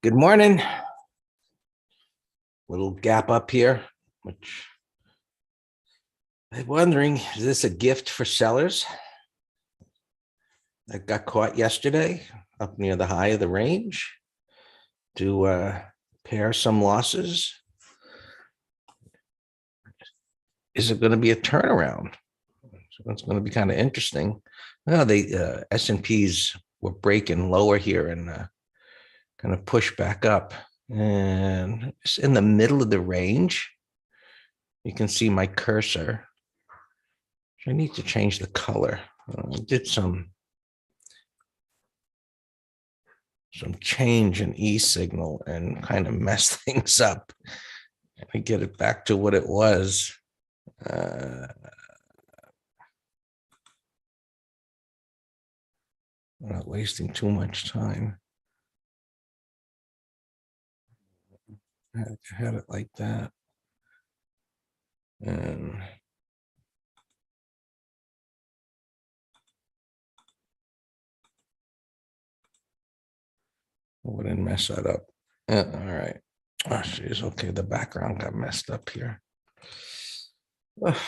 Good morning. Little gap up here, which I'm wondering, is this a gift for sellers that got caught yesterday up near the high of the range to pair some losses? Is it going to be a turnaround? So it's going to be kind of interesting. The S&Ps were breaking lower here and kind of push back up. And it's in the middle of the range. You can see my cursor. I need to change the color. I did some change in E signal and kind of mess things up. Let me get it back to what it was. I'm not wasting too much time. I had it like that. And I wouldn't mess that up. All right. Oh, geez. Okay. The background got messed up here. Let's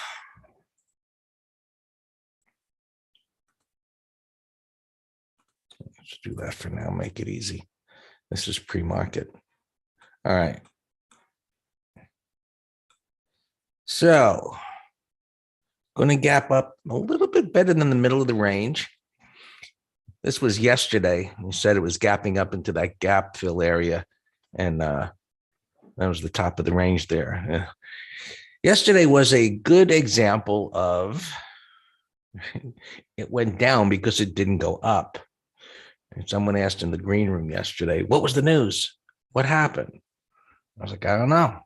do that for now. Make it easy. This is pre-market. All right. So, going to gap up a little bit better than the middle of the range. This was yesterday. We said it was gapping up into that gap fill area, and that was the top of the range there. Yesterday was a good example of it went down because it didn't go up. And someone asked in the green room yesterday, what was the news? What happened? I was like, I don't know.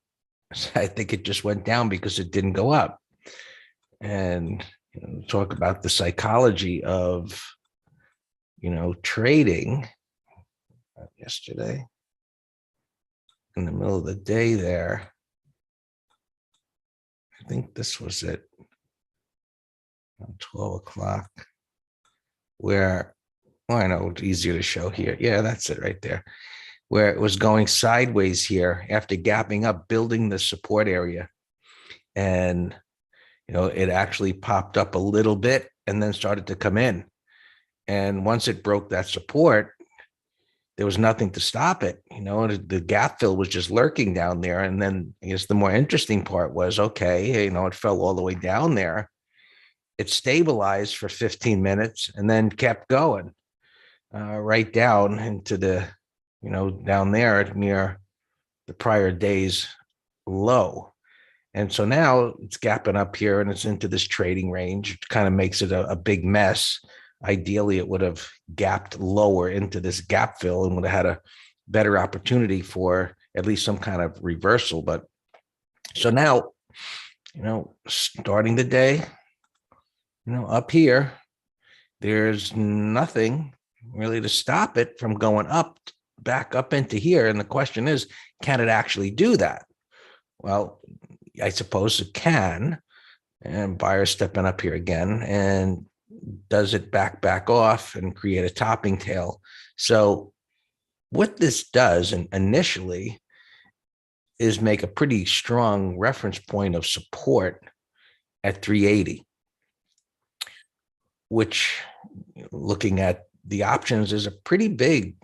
I think it just went down because it didn't go up. And talk about the psychology of, trading yesterday in the middle of the day there. I think this was it, 12 o'clock, where, I know it's easier to show here. Yeah, that's it right there, where it was going sideways here after gapping up, building the support area. And, it actually popped up a little bit and then started to come in. And once it broke that support, there was nothing to stop it. The gap fill was just lurking down there. And then I guess the more interesting part was, okay, it fell all the way down there. It stabilized for 15 minutes and then kept going right down into the, down there near the prior day's low. And so now it's gapping up here and it's into this trading range. It kind of makes it a big mess. Ideally, it would have gapped lower into this gap fill and would have had a better opportunity for at least some kind of reversal. But so now, starting the day, up here, there's nothing really to stop it from going up, back up into here. And the question is, can it actually do that? Well, I suppose it can. And buyers stepping up here again, and does it back off and create a topping tail? So what this does, and initially, is make a pretty strong reference point of support at 380, which, looking at the options, is a pretty big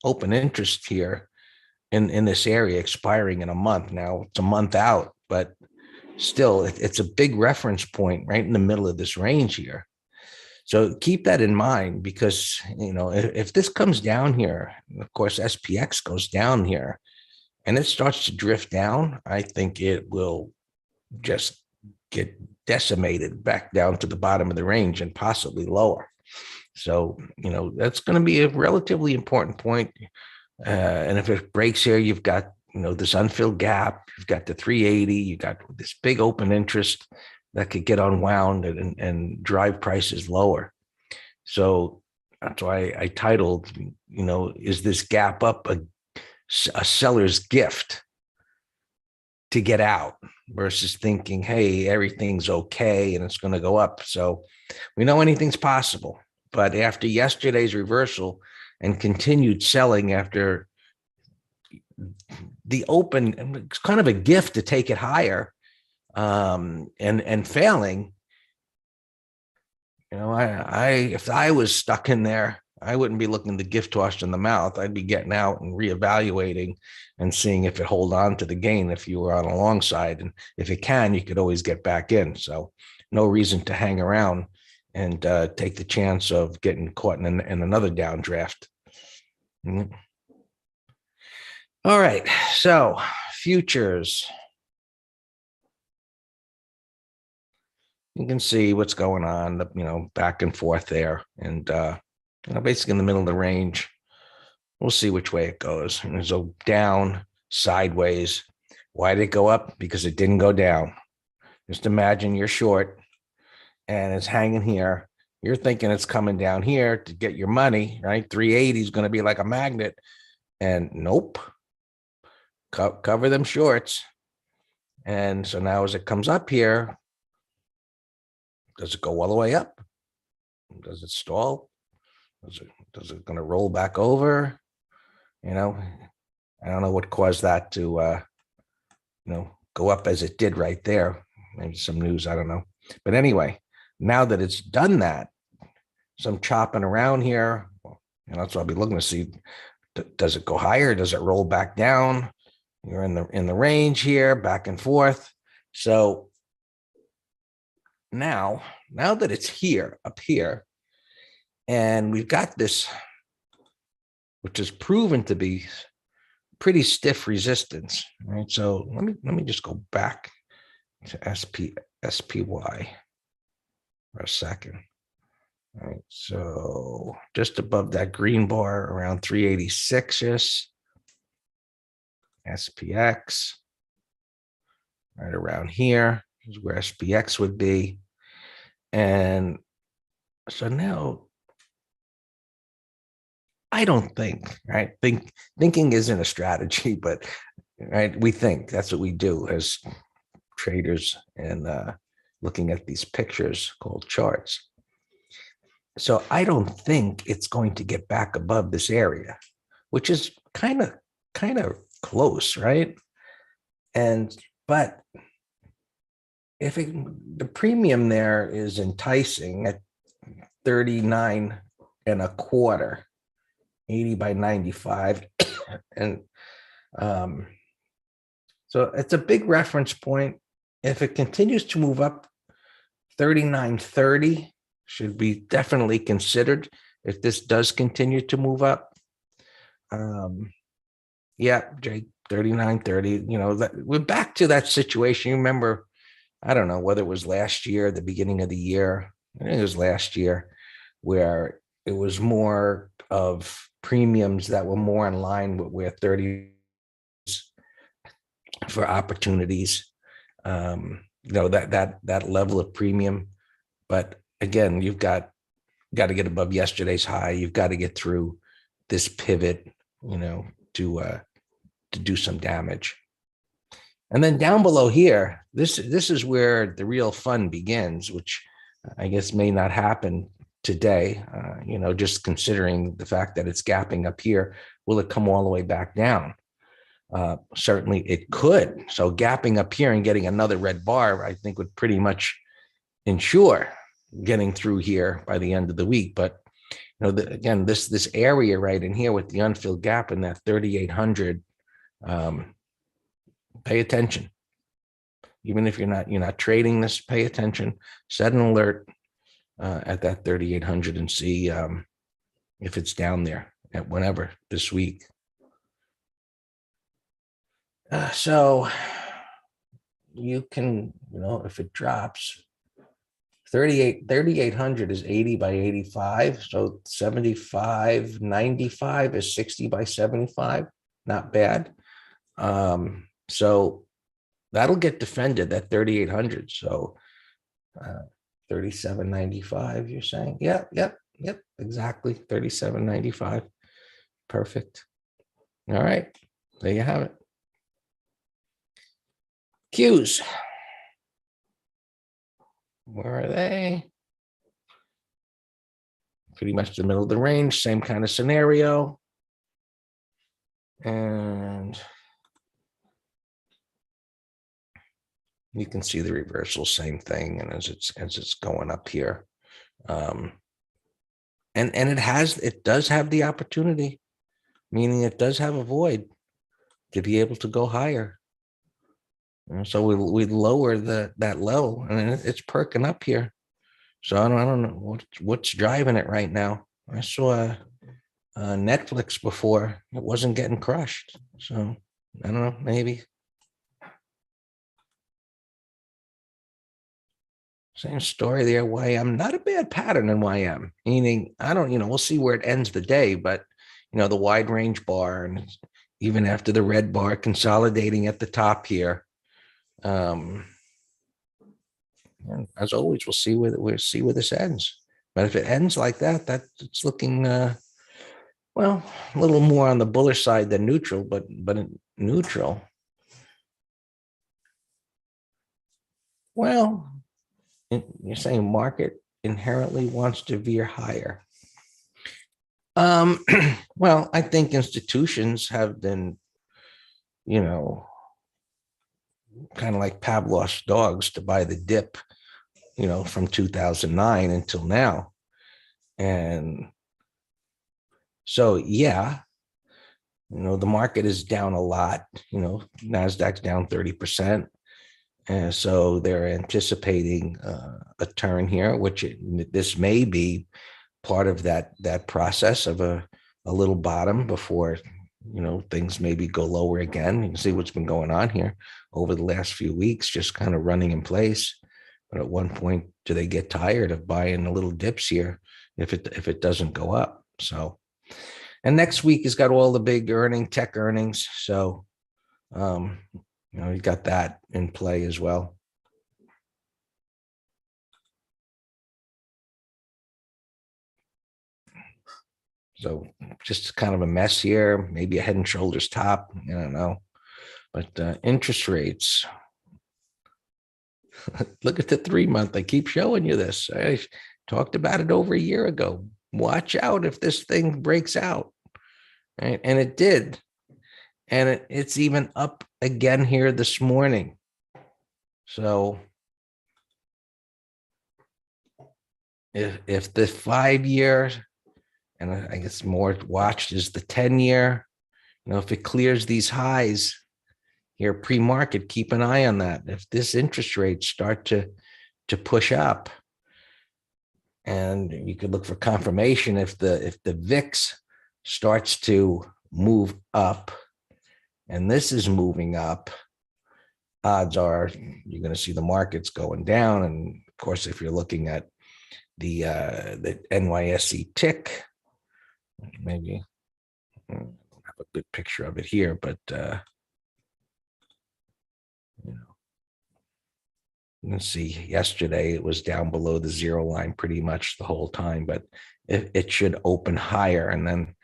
open interest here in this area expiring in a month. Now it's a month out, but still it's a big reference point right in the middle of this range here. So keep that in mind, because, if this comes down here, of course, SPX goes down here and it starts to drift down, I think it will just get decimated back down to the bottom of the range and possibly lower. So, that's going to be a relatively important point. And if it breaks here, you've got, this unfilled gap, you've got the 380, you got this big open interest that could get unwound and drive prices lower. So that's why I titled, is this gap up a seller's gift to get out, versus thinking, hey, everything's okay and it's going to go up. So we know anything's possible. But after yesterday's reversal and continued selling after the open, it's kind of a gift to take it higher, and failing. If I was stuck in there, I wouldn't be looking the gift horse in the mouth. I'd be getting out and reevaluating and seeing if it hold on to the gain if you were on a long side. And if it can, you could always get back in. So no reason to hang around and take the chance of getting caught in another downdraft. All right. So futures. You can see what's going on, back and forth there. And, basically in the middle of the range. We'll see which way it goes. And it'll go down, sideways. Why did it go up? Because it didn't go down. Just imagine you're short and it's hanging here. You're thinking it's coming down here to get your money, right? 380 is going to be like a magnet. And nope. Cover them shorts. And so now as it comes up here, does it go all the way up? Does it stall? Does it going to roll back over? I don't know what caused that to, go up as it did right there. Maybe some news, I don't know. But anyway, now that it's done that, some chopping around here, that's what I'll be looking to see. Does it go higher? Does it roll back down? You're in the range here, back and forth. So now that it's here, up here, and we've got this, which is proven to be pretty stiff resistance, right? So let me just go back to SPY for a second. All right, so just above that green bar around 386-ish, SPX, right around here is where SPX would be. And so now, I don't think, right? Thinking isn't a strategy, but right, we think. That's what we do as traders, and looking at these pictures called charts. So I don't think it's going to get back above this area, which is kind of close, right? But if the premium there is enticing at 39.25, 80 by 95. And so it's a big reference point. If it continues to move up, 39.30 should be definitely considered if this does continue to move up. Yeah, Jake, 39.30, that we're back to that situation. You remember, I don't know whether it was last year, the beginning of the year, I think it was last year, where it was more of premiums that were more in line with where 30 for opportunities, that level of premium. But again, you've got to get above yesterday's high. You've got to get through this pivot, to do some damage. And then down below here, this is where the real fun begins, which I guess may not happen today, just considering the fact that it's gapping up here. Will it come all the way back down? Certainly it could. So gapping up here and getting another red bar, I think, would pretty much ensure getting through here by the end of the week. But again, this area right in here with the unfilled gap in that 3,800, pay attention. Even if you're not trading this, pay attention. Set an alert at that 3,800 and see if it's down there at whenever this week. So you can, if it drops, 3,800 is 80 by 85. So 75.95 is 60 by 75. Not bad. So that'll get defended at 3,800. So 37.95, you're saying? Yep, exactly. 37.95. Perfect. All right, there you have it. Qs. Where are they? Pretty much the middle of the range, same kind of scenario. And you can see the reversal, same thing. And as it's going up here. And it does have the opportunity, meaning it does have a void to be able to go higher. So we lower that low, and it's perking up here. So I don't know what's driving it right now. I saw Netflix before, it wasn't getting crushed. So I don't know, maybe. Same story there. YM, not a bad pattern in YM, meaning I don't, we'll see where it ends the day, but the wide range bar, and even after the red bar consolidating at the top here. And as always, we'll see where this ends. But if it ends like that, it's looking well, a little more on the bullish side than neutral, but neutral. Well, you're saying market inherently wants to veer higher. Well, I think institutions have been, kind of like Pavlov's dogs to buy the dip, from 2009 until now. And so, yeah, the market is down a lot, NASDAQ's down 30%. And so they're anticipating a turn here, which this may be part of that process of a little bottom before, things maybe go lower again. You can see what's been going on here over the last few weeks, just kind of running in place. But at one point, do they get tired of buying the little dips here if it doesn't go up? So, and next week has got all the big tech earnings. So, you got that in play as well. So just kind of a mess here, maybe a head and shoulders top, I don't know. But interest rates, look at the 3-month. I keep showing you this. I talked about it over a year ago. Watch out if this thing breaks out. Right? And it did. And it's even up again here this morning. So if the 5-year, and I guess more watched is the 10-year, if it clears these highs here pre-market, keep an eye on that. If this interest rates start to push up, and you could look for confirmation if the VIX starts to move up, and this is moving up, odds are you're going to see the markets going down. And of course, if you're looking at the NYSE tick, maybe I don't have a good picture of it here, but let's see, yesterday it was down below the zero line pretty much the whole time, but it should open higher. And then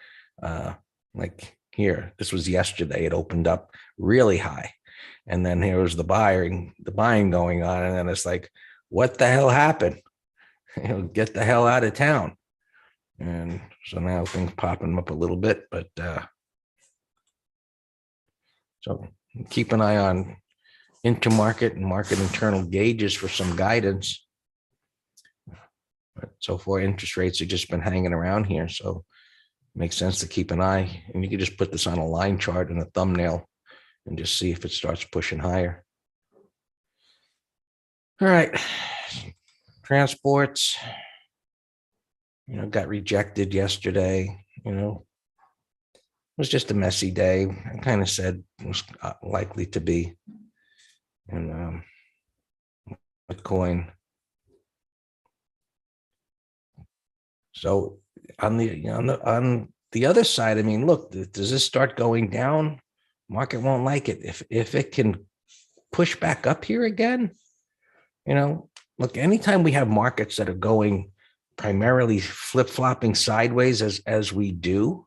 like here, this was yesterday, it opened up really high. And then here was the buying going on. And then it's like, what the hell happened? Get the hell out of town. And so now things popping up a little bit, but so keep an eye on intermarket and market internal gauges for some guidance. But so far, interest rates have just been hanging around here. So it makes sense to keep an eye. And you can just put this on a line chart and a thumbnail and just see if it starts pushing higher. All right. Transports, got rejected yesterday. It was just a messy day. I kind of said it was likely to be. And Bitcoin. So on the other side, I mean, look, does this start going down? Market won't like it. If it can push back up here again, look, anytime we have markets that are going primarily flip-flopping sideways as we do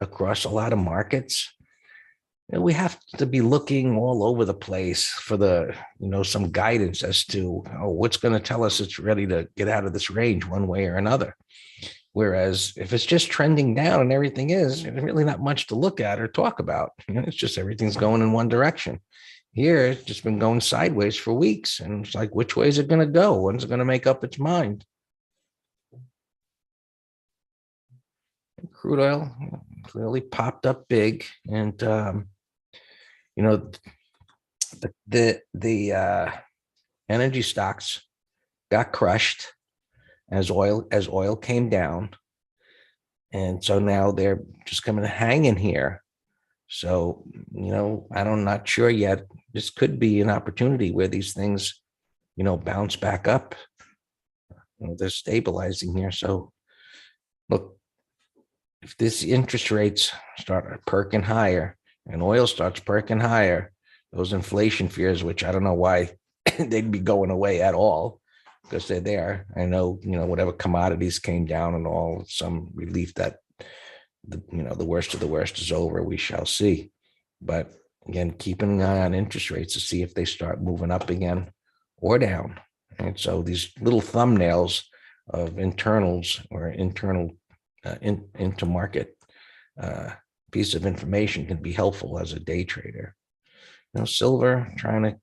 across a lot of markets, we have to be looking all over the place for some guidance as to what's going to tell us it's ready to get out of this range one way or another. Whereas if it's just trending down and everything is, there's really not much to look at or talk about. It's just everything's going in one direction. Here, it's just been going sideways for weeks. And it's like, which way is it going to go? When's it going to make up its mind? Crude oil clearly popped up big. And, you know, the energy stocks got crushed as oil came down. And so now they're just coming to hang in here. So, I'm not sure yet. This could be an opportunity where these things, bounce back up. They're stabilizing here. So look, if this interest rates start perking higher and oil starts perking higher, those inflation fears, which I don't know why they'd be going away at all, because they're there. I know, whatever commodities came down and all, some relief that the worst of the worst is over. We shall see. But again, keeping an eye on interest rates to see if they start moving up again or down. And so these little thumbnails of internals or internal into market piece of information can be helpful as a day trader. Silver trying to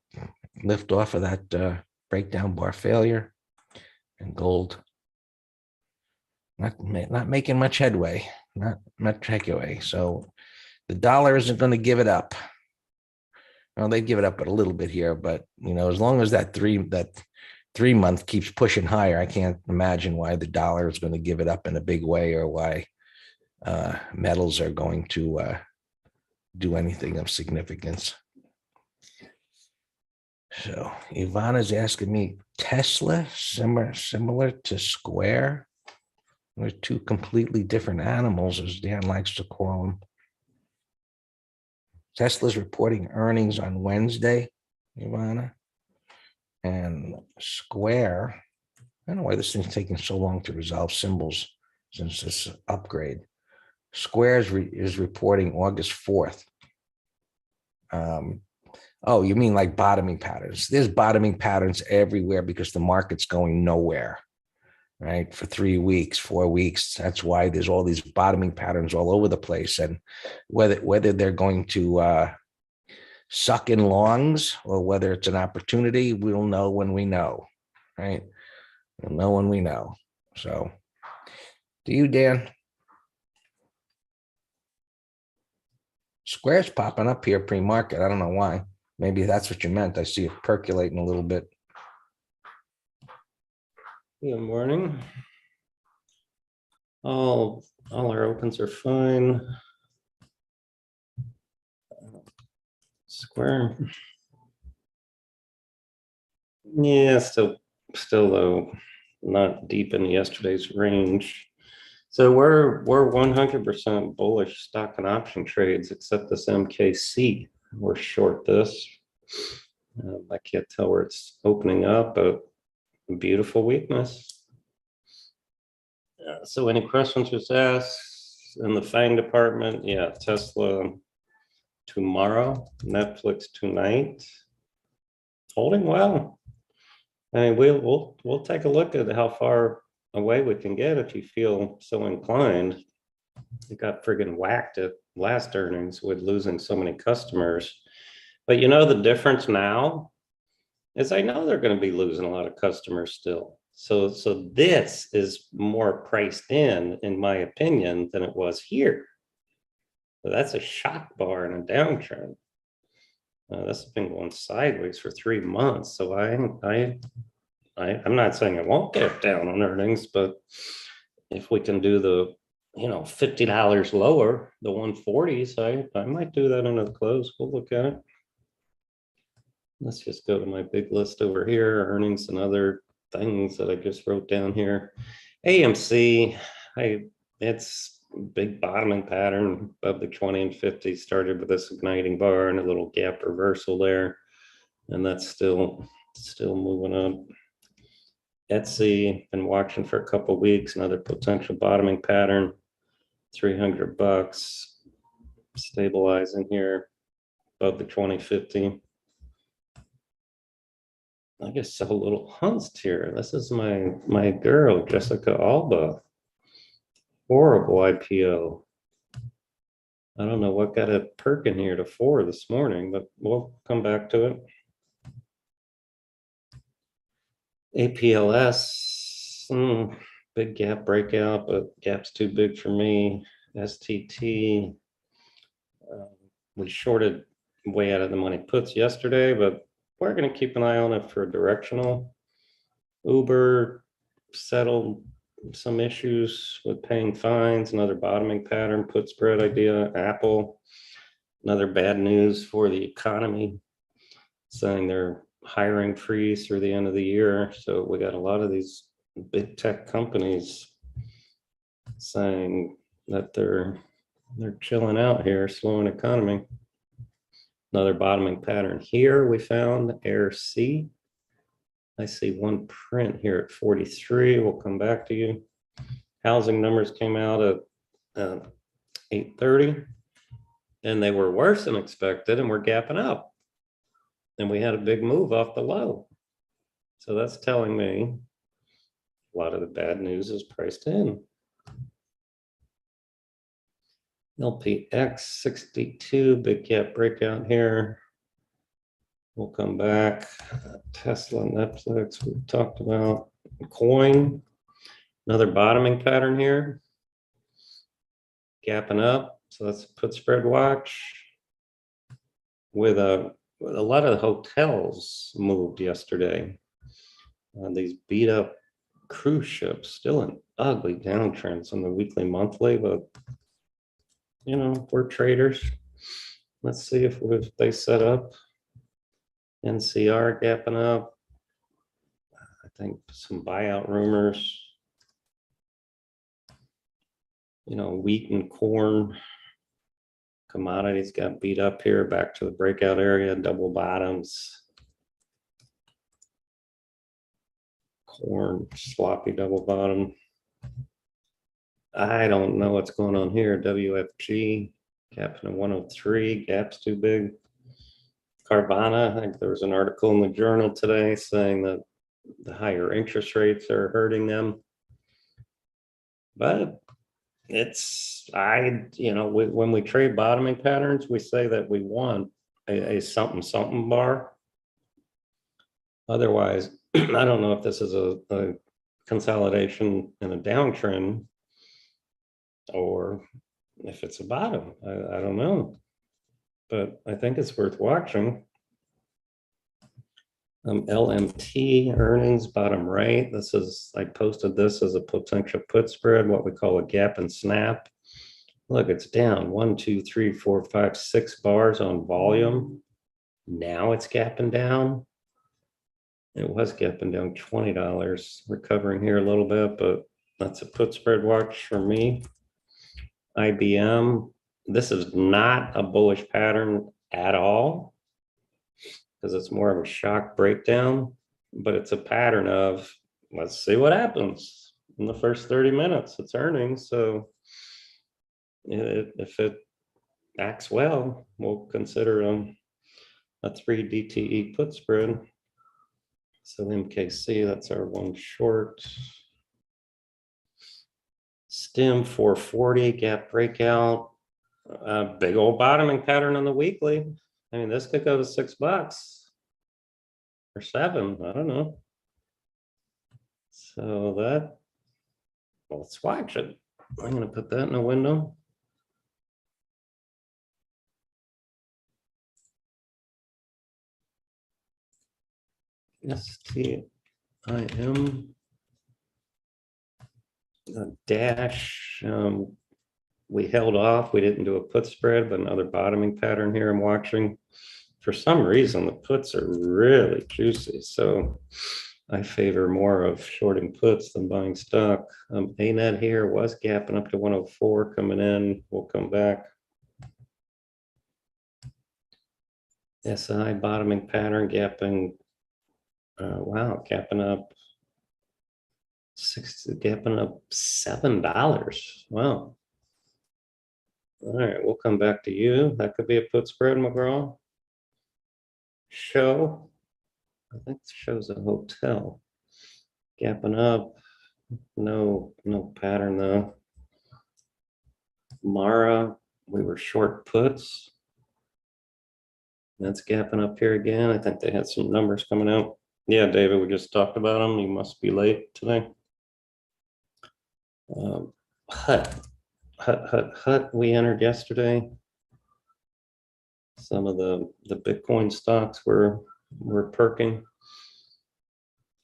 lift off of that breakdown bar failure, and gold not making much headway, not much headway. So the dollar isn't going to give it up. Well, they give it up a little bit here, but as long as that 3 month keeps pushing higher, I can't imagine why the dollar is going to give it up in a big way, or why metals are going to do anything of significance. So Ivana's asking me, Tesla similar to Square? They're two completely different animals, as Dan likes to call them. Tesla's reporting earnings on Wednesday, Ivana. And Square, I don't know why this thing's taking so long to resolve symbols since this upgrade. Square is reporting August 4th. Oh, you mean like bottoming patterns? There's bottoming patterns everywhere because the market's going nowhere, right? For 3 weeks, 4 weeks. That's why there's all these bottoming patterns all over the place. And whether they're going to suck in longs or whether it's an opportunity, we'll know when we know, right? We'll know when we know. So, to you, Dan. Square's popping up here pre-market. I don't know why. Maybe that's what you meant. I see it percolating a little bit. Good morning. All our opens are fine. Square. Yeah, still though, not deep in yesterday's range. So we're 100% bullish stock and option trades, except this MKC. We're short this. I can't tell where it's opening up, but beautiful weakness. So any questions just asked in the FANG department? Yeah, Tesla tomorrow, Netflix tonight. Holding well. I mean, we'll take a look at how far away we can get if you feel so inclined. You got friggin' whacked at last earnings with losing so many customers. But the difference now is I know they're going to be losing a lot of customers still. So this is more priced in my opinion, than it was here. So that's a shock bar in a downtrend. This has been going sideways for 3 months. So I'm not saying it won't get down on earnings, but if we can do the $50 lower, the 140s, I might do that into the close. We'll look at it. Let's just go to my big list over here, earnings and other things that I just wrote down here. AMC, it's big bottoming pattern above the 20 and 50. Started with this igniting bar and a little gap reversal there, and that's still moving up. Etsy, been watching for a couple of weeks, another potential bottoming pattern, $300, stabilizing here above the 2050. I guess a little Hunst here. This is my girl, Jessica Alba. Horrible IPO. I don't know what got it perking here to 4 this morning, but we'll come back to it. APLS, big gap breakout, but gap's too big for me. STT, we shorted way out of the money puts yesterday, but we're going to keep an eye on it for a directional. Uber settled some issues with paying fines, another bottoming pattern, put spread idea. Apple, another bad news for the economy, saying they're hiring freeze through the end of the year. So we got a lot of these big tech companies saying that they're chilling out here, slowing economy. Another bottoming pattern here we found, Air C. I see one print here at 43. We'll come back to you. Housing numbers came out at 8:30, and they were worse than expected, and we're gapping up. And we had a big move off the low. So that's telling me a lot of the bad news is priced in. LPX 62, big gap breakout here. We'll come back. Tesla, Netflix, we talked about. Coin, another bottoming pattern here. Gapping up, so that's a put spread watch. With a lot of hotels moved yesterday. These beat up cruise ships, still an ugly downtrend on the weekly, monthly, but you know, we're traders. Let's see if they set up. NCR gapping up. I think some buyout rumors. You know, wheat and corn commodities got beat up here, back to the breakout area, double bottoms. Corn, sloppy double bottom. I don't know what's going on here. WFG, gapping at 103, gap's too big. Carvana, I think there was an article in the journal today saying that the higher interest rates are hurting them. But it's, when we trade bottoming patterns, we say that we want a something something bar. Otherwise, I don't know if this is a consolidation in a downtrend or if it's a bottom. I don't know, but I think it's worth watching. LMT earnings, bottom right. I posted this as a potential put spread, what we call a gap and snap. Look, it's down 1, 2, 3, 4, 5, 6 bars on volume. Now it's gapping down. It was gapping down $20, recovering here a little bit, but that's a put spread watch for me. IBM, this is not a bullish pattern at all, because it's more of a shock breakdown, but it's a pattern of, let's see what happens in the first 30 minutes. It's earnings, so if it acts well, we'll consider a 3 DTE put spread. So MKC, that's our one short. Stim 440, gap breakout, big old bottoming pattern on the weekly. I mean, this could go to $6 or $7, I don't know. So let's watch it. I'm gonna put that in a window. STIM. Dash, we held off. We didn't do a put spread, but another bottoming pattern here I'm watching. For some reason, the puts are really juicy, so I favor more of shorting puts than buying stock. ANET here was gapping up to 104 coming in. We'll come back. SI bottoming pattern, gapping. Wow, gapping up $7. Wow. All right, we'll come back to you. That could be a put spread, McGraw. Show, I think it shows a hotel. Gapping up, no pattern though. Mara, we were short puts. That's gapping up here again. I think they had some numbers coming out. Yeah, David, we just talked about them. You must be late today. Hut, we entered yesterday. Some of the Bitcoin stocks were perking.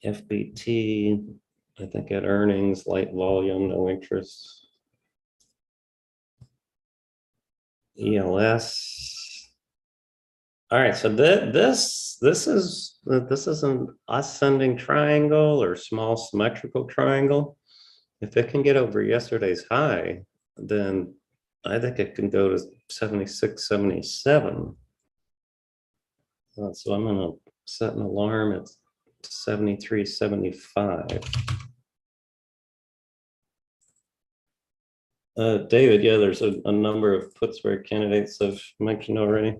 FBT, I think at earnings, light volume, no interest. ELS. All right, so this is an ascending triangle or small symmetrical triangle. If it can get over yesterday's high, then I think it can go to 76, 77. So I'm gonna set an alarm at 73, 75. David, yeah, there's a number of puts where candidates have mentioned already.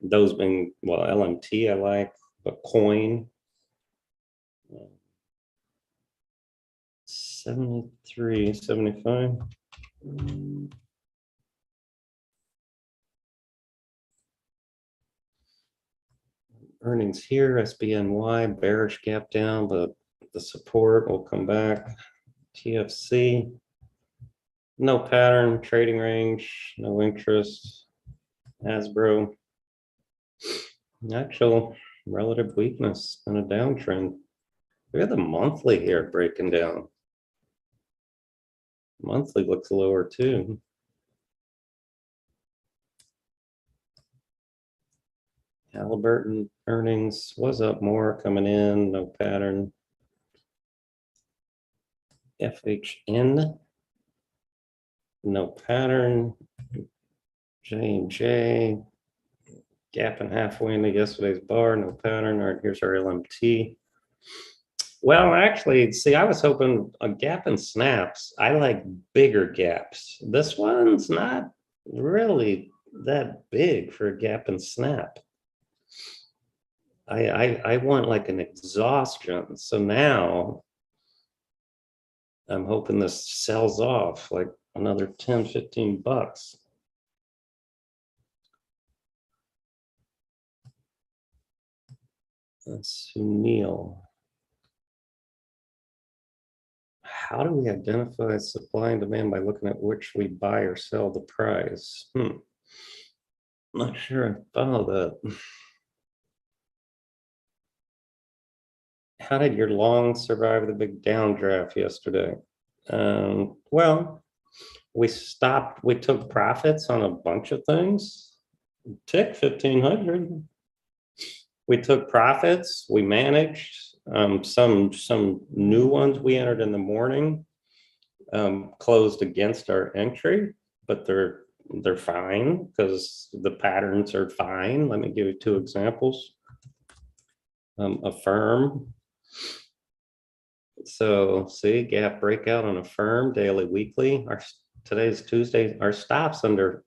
Those being, well, LMT I like, but coin. 73, 75. Earnings here, SBNY, bearish gap down, but the support will come back. TFC, no pattern, trading range, no interest. Hasbro, actual relative weakness and a downtrend. We have the monthly here breaking down. Monthly looks lower too. Halliburton earnings was up more, coming in, no pattern. FHN, no pattern. J&J, gapping halfway into yesterday's bar, no pattern. All right, here's our LMT. Well, actually, see, I was hoping a gap in snaps. I like bigger gaps. This one's not really that big for a gap and snap. I want like an exhaustion. So now I'm hoping this sells off like another 10, 15 bucks. That's Sunil. How do we identify supply and demand by looking at which we buy or sell the price? Not sure I follow that. How did your long survive the big downdraft yesterday? Well, we took profits on a bunch of things. Tick 1500. We took profits, we managed some new ones we entered in the morning, closed against our entry, but they're fine because the patterns are fine. Let me give you two examples. Affirm. So see, gap breakout on Affirm, daily, weekly. Today's Tuesday. Our stops under